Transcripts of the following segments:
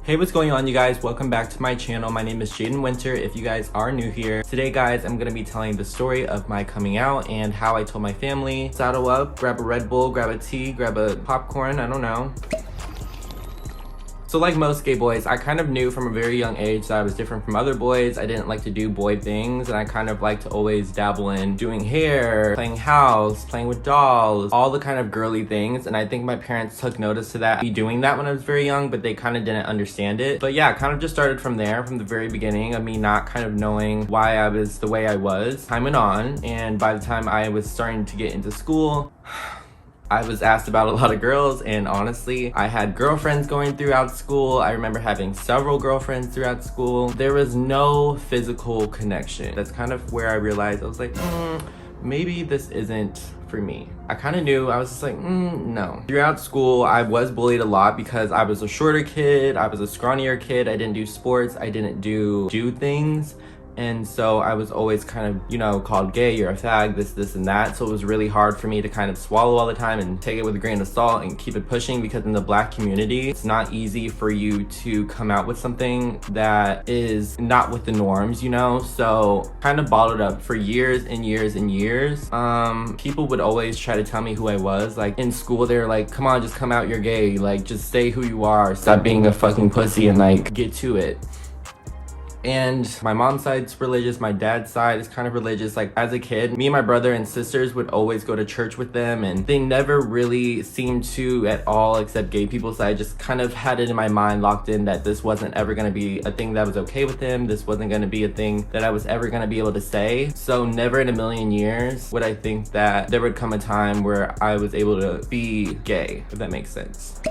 Hey, what's going on, you guys? Welcome back to my channel. My name is Jayden Winter if you guys are new here. Today, guys, I'm gonna be telling the story of my coming out and how I told my family. Saddle up, grab a Red Bull, grab a tea, grab a popcorn, I don't know. So like most gay boys, I kind of knew from a very young age that I was different from other boys. I didn't like to do boy things, and I kind of like to always dabble in doing hair, playing house, playing with dolls, all the kind of girly things. And I think my parents took notice to that, me doing that when I was very young, but they kind of didn't understand it. But yeah, it kind of just started from there, from the very beginning of me not kind of knowing why I was the way I was. Time went on, and by the time I was starting to get into school, I was asked about a lot of girls, and honestly, I had girlfriends going throughout school. I remember having several girlfriends throughout school. There was no physical connection. That's kind of where I realized I was like, maybe this isn't for me. I kind of knew. I was just like, no. Throughout school, I was bullied a lot because I was a shorter kid. I was a scrawnier kid. I didn't do sports. I didn't do things. And so I was always kind of, you know, called gay, you're a fag, this, and that. So it was really hard for me to kind of swallow all the time and take it with a grain of salt and keep it pushing, because in the Black community, it's not easy for you to come out with something that is not with the norms, you know? So kind of bottled up for years and years and years. People would always try to tell me who I was. Like in school, they were like, come on, just come out, you're gay. Like, just say who you are. Stop being a fucking pussy and like, get to it. And my mom's side's religious, my dad's side is kind of religious. Like as a kid, me and my brother and sisters would always go to church with them, and they never really seemed to at all accept gay people. So I just kind of had it in my mind, locked in, that this wasn't ever gonna be a thing that was okay with them. This wasn't gonna be a thing that I was ever gonna be able to say. So never in a million years would I think that there would come a time where I was able to be gay, if that makes sense.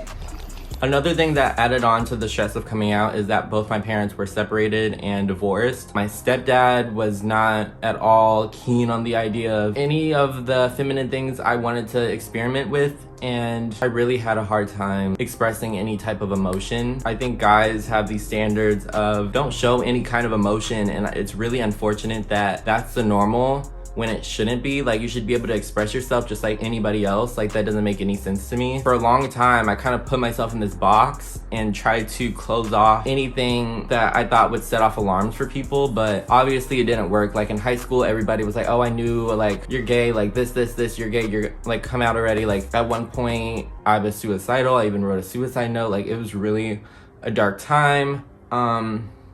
Another thing that added on to the stress of coming out is that both my parents were separated and divorced. My stepdad was not at all keen on the idea of any of the feminine things I wanted to experiment with, and I really had a hard time expressing any type of emotion. I think guys have these standards of don't show any kind of emotion, and it's really unfortunate that that's the normal when it shouldn't be. Like, you should be able to express yourself just like anybody else. Like, that doesn't make any sense to me. For a long time, I kind of put myself in this box and tried to close off anything that I thought would set off alarms for people, but obviously it didn't work. Like in high school, everybody was like, oh, I knew, like, you're gay, like this, you're gay, you're like, come out already. Like at one point I was suicidal. I even wrote a suicide note. Like, it was really a dark time.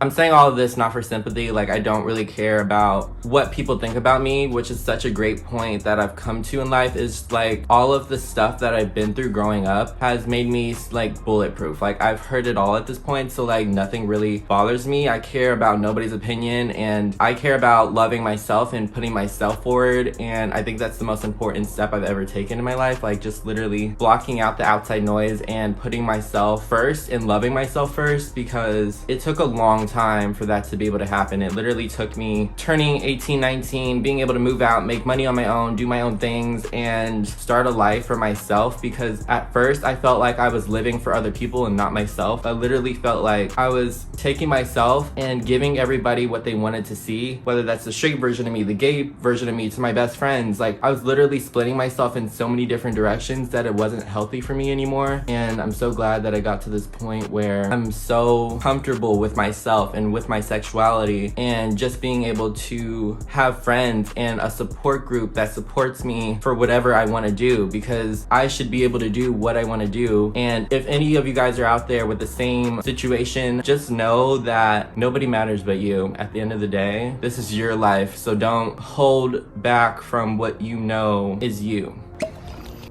I'm saying all of this not for sympathy. Like, I don't really care about what people think about me, which is such a great point that I've come to in life. Is like, all of the stuff that I've been through growing up has made me like bulletproof. Like, I've heard it all at this point, so like nothing really bothers me. I care about nobody's opinion, and I care about loving myself and putting myself forward. And I think that's the most important step I've ever taken in my life. Like, just literally blocking out the outside noise and putting myself first and loving myself first, because it took a long time for that to be able to happen. It literally took me turning 18, 19, being able to move out, make money on my own, do my own things, and start a life for myself, because at first I felt like I was living for other people and not myself. I literally felt like I was taking myself and giving everybody what they wanted to see, whether that's the straight version of me, the gay version of me, to my best friends. Like, I was literally splitting myself in so many different directions that it wasn't healthy for me anymore. And I'm so glad that I got to this point where I'm so comfortable with myself and with my sexuality, and just being able to have friends and a support group that supports me for whatever I want to do, because I should be able to do what I want to do. And if any of you guys are out there with the same situation, just know that nobody matters but you. At the end of the day, this is your life, so don't hold back from what you know is you.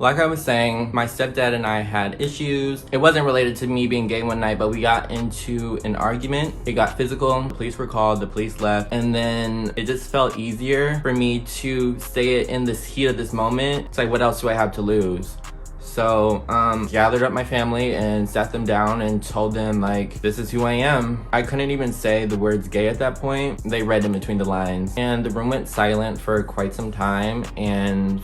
Like I was saying, my stepdad and I had issues. It wasn't related to me being gay one night, but we got into an argument. It got physical. The police were called, the police left, and then it just felt easier for me to say it in this heat of this moment. It's like, what else do I have to lose? So gathered up my family and sat them down and told them, like, this is who I am. I couldn't even say the words gay at that point. They read in between the lines, and the room went silent for quite some time. And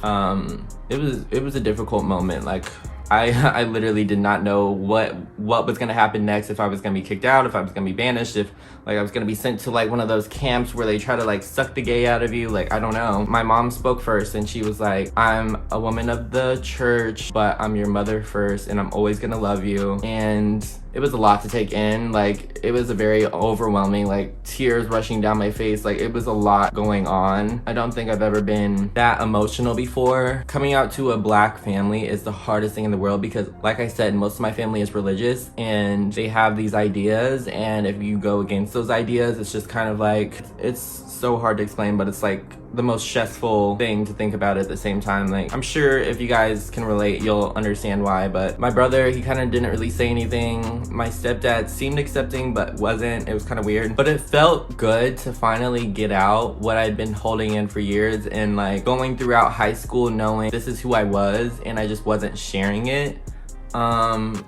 it was a difficult moment. Like, I literally did not know what was gonna happen next, if I was gonna be kicked out, if I was gonna be banished, if like I was gonna be sent to like one of those camps where they try to like suck the gay out of you. Like, I don't know. My mom spoke first and she was like, I'm a woman of the church, but I'm your mother first and I'm always gonna love you. And it was a lot to take in. Like, it was a very overwhelming, like tears rushing down my face. Like, it was a lot going on. I don't think I've ever been that emotional before. Coming out to a Black family is the hardest thing in the world because, like I said, most of my family is religious and they have these ideas, and if you go against those ideas, it's just kind of like, it's so hard to explain, but it's like the most stressful thing to think about at the same time. Like, I'm sure if you guys can relate, you'll understand why. But my brother, he kind of didn't really say anything. My stepdad seemed accepting but wasn't. It was kind of weird, but it felt good to finally get out what I'd been holding in for years, and like going throughout high school knowing this is who I was and I just wasn't sharing it.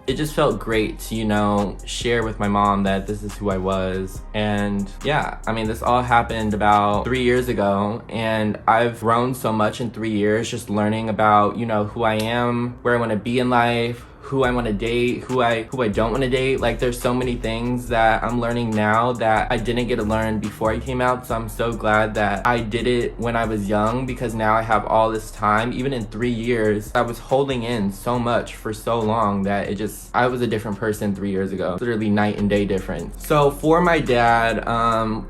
It just felt great to, you know, share with my mom that this is who I was. And yeah, I mean, this all happened about 3 years ago, and I've grown so much in 3 years just learning about, you know, who I am, where I want to be in life, who I want to date, who I don't want to date. Like, there's so many things that I'm learning now that I didn't get to learn before I came out. So I'm so glad that I did it when I was young, because now I have all this time. Even in 3 years, I was holding in so much for so long that I was a different person 3 years ago. Literally night and day difference. So for my dad,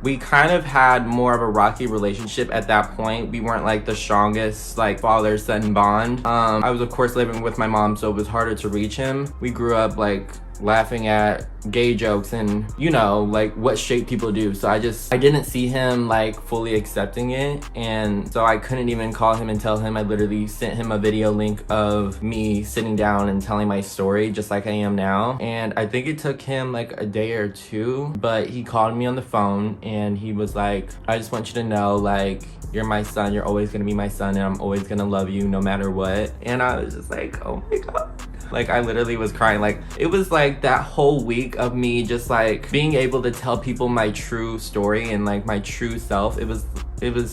we kind of had more of a rocky relationship at that point. We weren't like the strongest like father-son bond. I was of course living with my mom, so it was harder to reach him. We grew up like laughing at gay jokes and, you know, like what straight people do. So I didn't see him like fully accepting it, and so I couldn't even call him and tell him. I literally sent him a video link of me sitting down and telling my story just like I am now, and I think it took him like a day or two, but he called me on the phone and he was like, I just want you to know, like, you're my son, you're always gonna be my son, and I'm always gonna love you no matter what. And I was just like, oh my god. Like, I literally was crying. Like, it was like that whole week of me just like being able to tell people my true story and like my true self. It was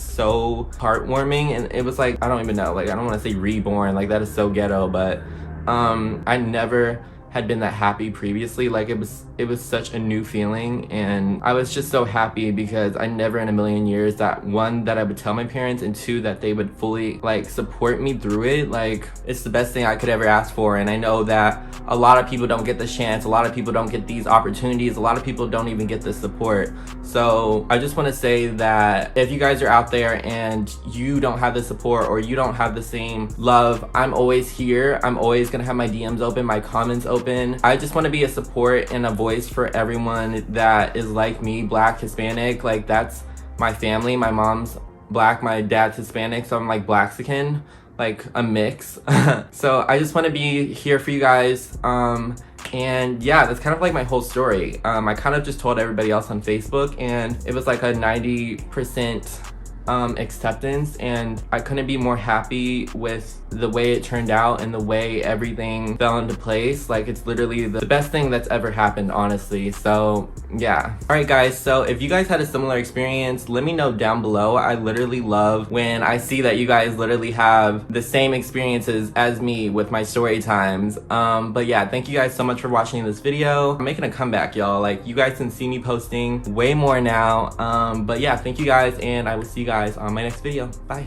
so heartwarming, and it was like, I don't even know, like, I don't want to say reborn, like that is so ghetto, but I never had been that happy previously. Like, it was such a new feeling, and I was just so happy because I never in a million years that, one, that I would tell my parents, and two, that they would fully like support me through it. Like, it's the best thing I could ever ask for. And I know that a lot of people don't get the chance, a lot of people don't get these opportunities, a lot of people don't even get the support. So I just want to say that if you guys are out there and you don't have the support or you don't have the same love, I'm always here. I'm always gonna have my DMs open, my comments open. I just want to be a support and a voice for everyone that is like me, Black, Hispanic. Like, that's my family. My mom's Black, my dad's Hispanic, so I'm like Blaxican, like a mix. So I just want to be here for you guys. And yeah, that's kind of like my whole story. I kind of just told everybody else on Facebook, and it was like a 90% acceptance, and I couldn't be more happy with the way it turned out and the way everything fell into place. Like, it's literally the best thing that's ever happened, honestly. So yeah. All right guys, so if you guys had a similar experience, let me know down below. I literally love when I see that you guys literally have the same experiences as me with my story times. But yeah, thank you guys so much for watching this video. I'm making a comeback, y'all. Like, you guys can see me posting way more now. But yeah, thank you guys, and I will see you guys on my next video. Bye.